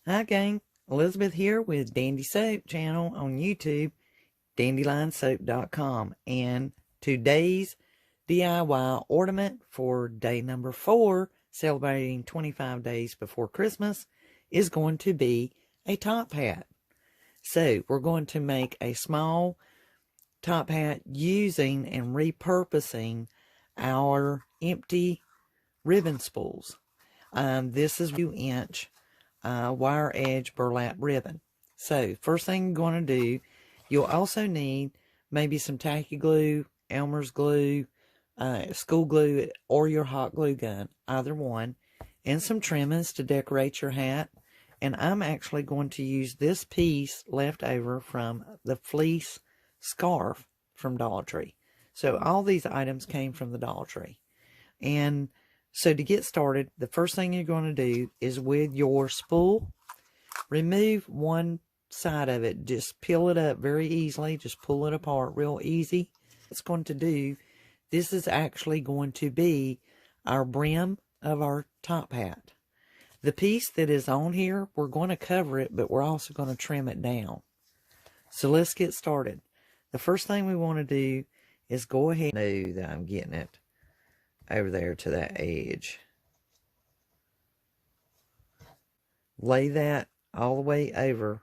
Hi gang, Elizabeth here with Dandysoap Channel on YouTube, DandelionSoap.com, and today's DIY ornament for day number 4, celebrating 25 days before Christmas, is going to be a top hat. So we're going to make a small top hat using and repurposing our empty ribbon spools. This is 2-inch wire edge burlap ribbon. So first thing you're going to do, you'll also need maybe some tacky glue, Elmer's glue, school glue, or your hot glue gun, either one, and some trimmings to decorate your hat. And I'm actually going to use this piece left over from the fleece scarf from Dollar Tree. So all these items came from the Dollar Tree. And so to get started, the first thing you're going to do is with your spool, remove one side of it. Just peel it up very easily. Just pull it apart real easy. It's going to do, this is actually going to be our brim of our top hat. The piece that is on here, we're going to cover it, but we're also going to trim it down. So let's get started. The first thing we want to do is go ahead and know that I'm getting it over there to that edge. Lay that all the way over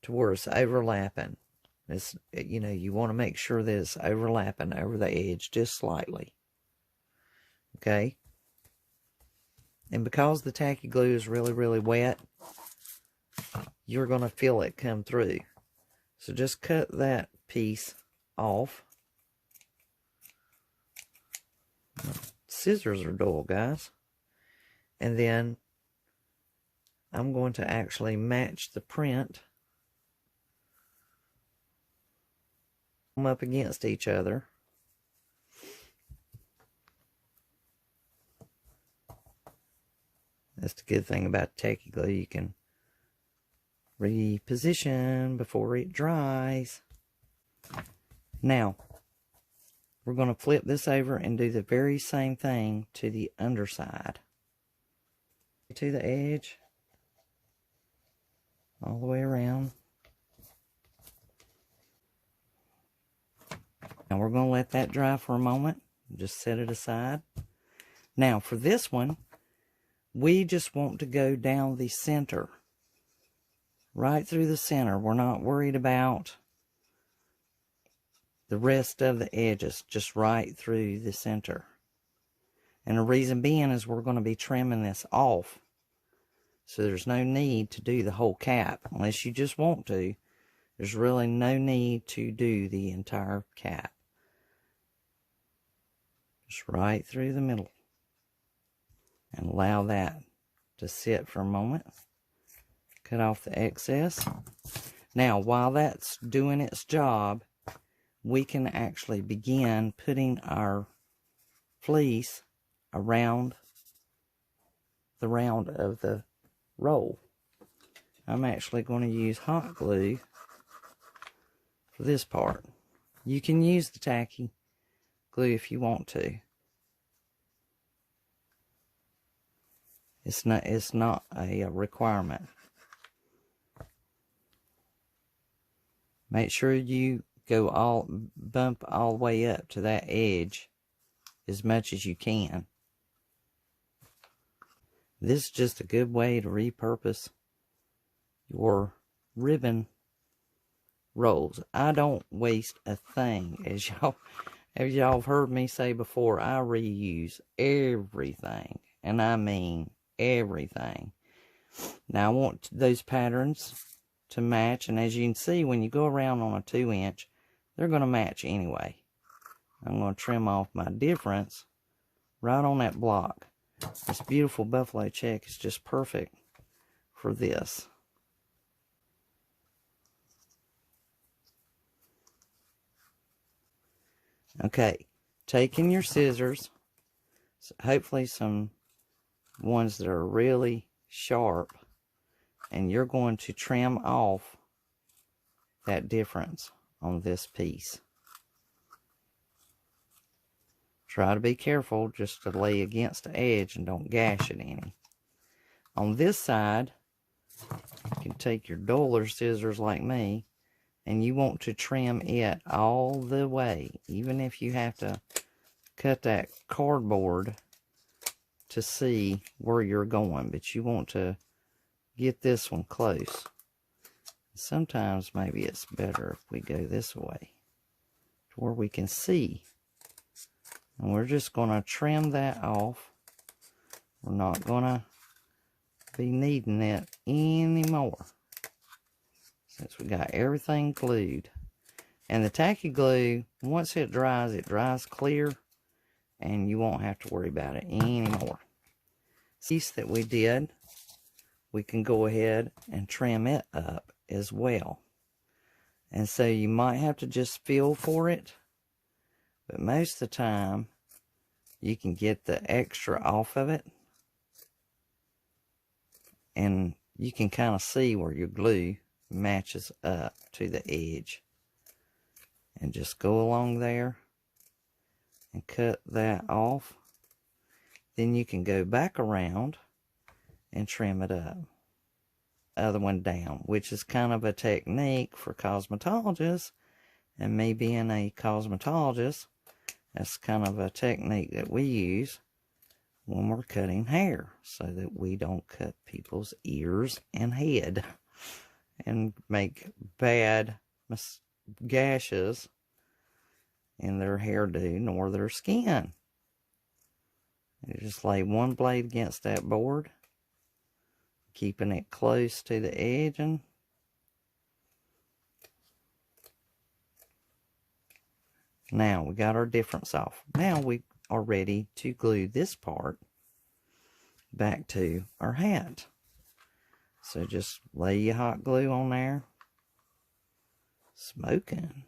to where it's overlapping. It's, you know, you want to make sure that it's overlapping over the edge just slightly. Okay? And because the tacky glue is really, really wet, you're going to feel it come through. So just cut that piece off. Scissors are dull, guys. And then I'm going to actually match the print them up against each other. That's the good thing about tacky glue. You can reposition before it dries. Now, we're going to flip this over and do the very same thing to the underside. To the edge. All the way around. Now we're going to let that dry for a moment. Just set it aside. Now for this one, we just want to go down the center. Right through the center. We're not worried about the rest of the edges, just right through the center. And the reason being is we're going to be trimming this off. So there's no need to do the whole cap. Unless you just want to. There's really no need to do the entire cap. Just right through the middle. And allow that to sit for a moment. Cut off the excess. Now, while that's doing its job, we can actually begin putting our fleece around the round of the roll. I'm actually going to use hot glue for this part. You can use the tacky glue if you want to. It's not a requirement. Make sure you bump all the way up to that edge as much as you can. This is just a good way to repurpose your ribbon rolls. I don't waste a thing. As y'all have heard me say before, I reuse everything. And I mean everything. Now I want those patterns to match, and as you can see, when you go around on a 2-inch, they're going to match anyway. I'm going to trim off my difference right on that block. This beautiful buffalo check is just perfect for this. Okay, taking your scissors, hopefully some ones that are really sharp, and you're going to trim off that difference on this piece. Try to be careful just to lay against the edge and don't gash it any. On this side, you can take your duller scissors like me, and you want to trim it all the way, even if you have to cut that cardboard to see where you're going, but you want to get this one close. Sometimes maybe it's better if we go this way to where we can see. And we're just going to trim that off. We're not going to be needing it anymore, since we got everything glued. And the tacky glue, once it dries clear, and you won't have to worry about it anymore. Piece that we did, we can go ahead and trim it up as well. And so you might have to just feel for it, but most of the time you can get the extra off of it, and you can kind of see where your glue matches up to the edge. And just go along there and cut that off. Then you can go back around and trim it up. Other one down, which is kind of a technique for cosmetologists. And me being a cosmetologist, that's kind of a technique that we use when we're cutting hair, so that we don't cut people's ears and head and make bad gashes in their hairdo nor their skin. You just lay one blade against that board, keeping it close to the edge, and now we got our difference off. Now we are ready to glue this part back to our hat. So just lay your hot glue on there. Smoking.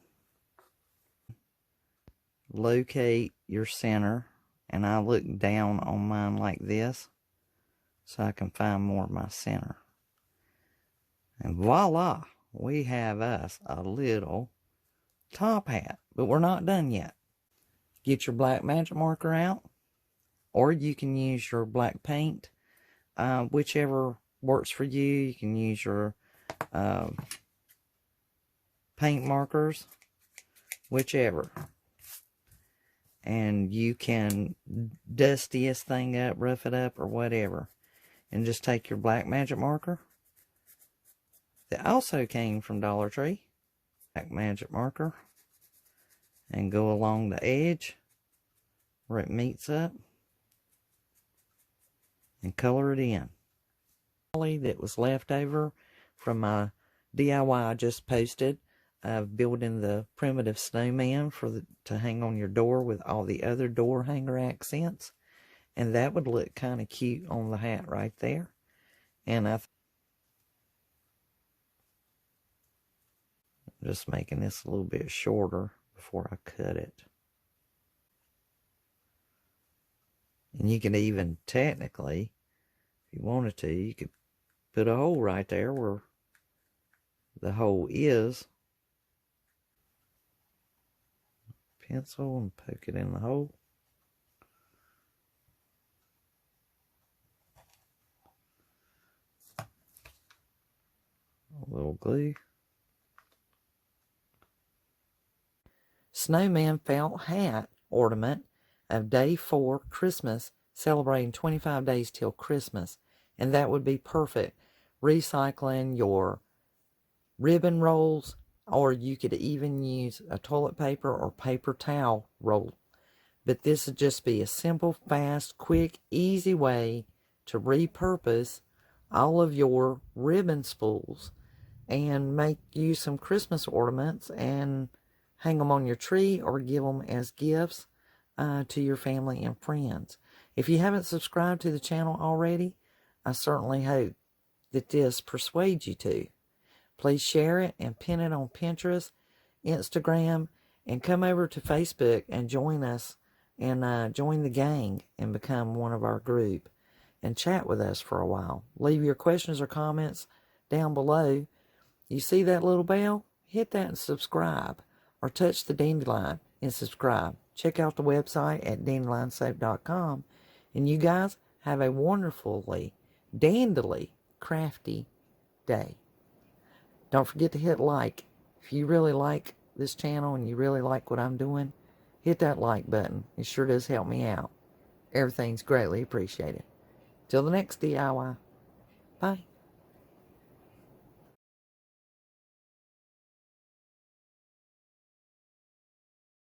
Locate your center, and I look down on mine like this so I can find more of my center. And voila, we have us a little top hat. But we're not done yet. Get your black magic marker out, or you can use your black paint, whichever works for you. You can use your paint markers, whichever. And you can dusty this thing up, rough it up, or whatever. And just take your black magic marker that also came from Dollar Tree, black magic marker, and go along the edge where it meets up and color it in. That was left over from my DIY I just posted of building the primitive snowman to hang on your door with all the other door hanger accents, and that would look kind of cute on the hat right there. And I'm just making this a little bit shorter before I cut it. And you can even technically, if you wanted to, you could put a hole right there where the hole is. Pencil and poke it in the hole. A little glue. Snowman felt hat ornament of day 4 Christmas, celebrating 25 days till Christmas. And that would be perfect. Recycling your ribbon rolls, or you could even use a toilet paper or paper towel roll. But this would just be a simple, fast, quick, easy way to repurpose all of your ribbon spools and make you some Christmas ornaments and hang them on your tree or give them as gifts to your family and friends. If you haven't subscribed to the channel already, I certainly hope that this persuades you to. Please share it and pin it on Pinterest, Instagram, and come over to Facebook and join us and join the gang and become one of our group and chat with us for a while. Leave your questions or comments down below. You see that little bell? Hit that and subscribe, or touch the dandelion and subscribe. Check out the website at dandylionssoap.com. And you guys have a wonderfully dandelion crafty day. Don't forget to hit like. If you really like this channel and you really like what I'm doing, hit that like button. It sure does help me out. Everything's greatly appreciated. Till the next DIY. Bye.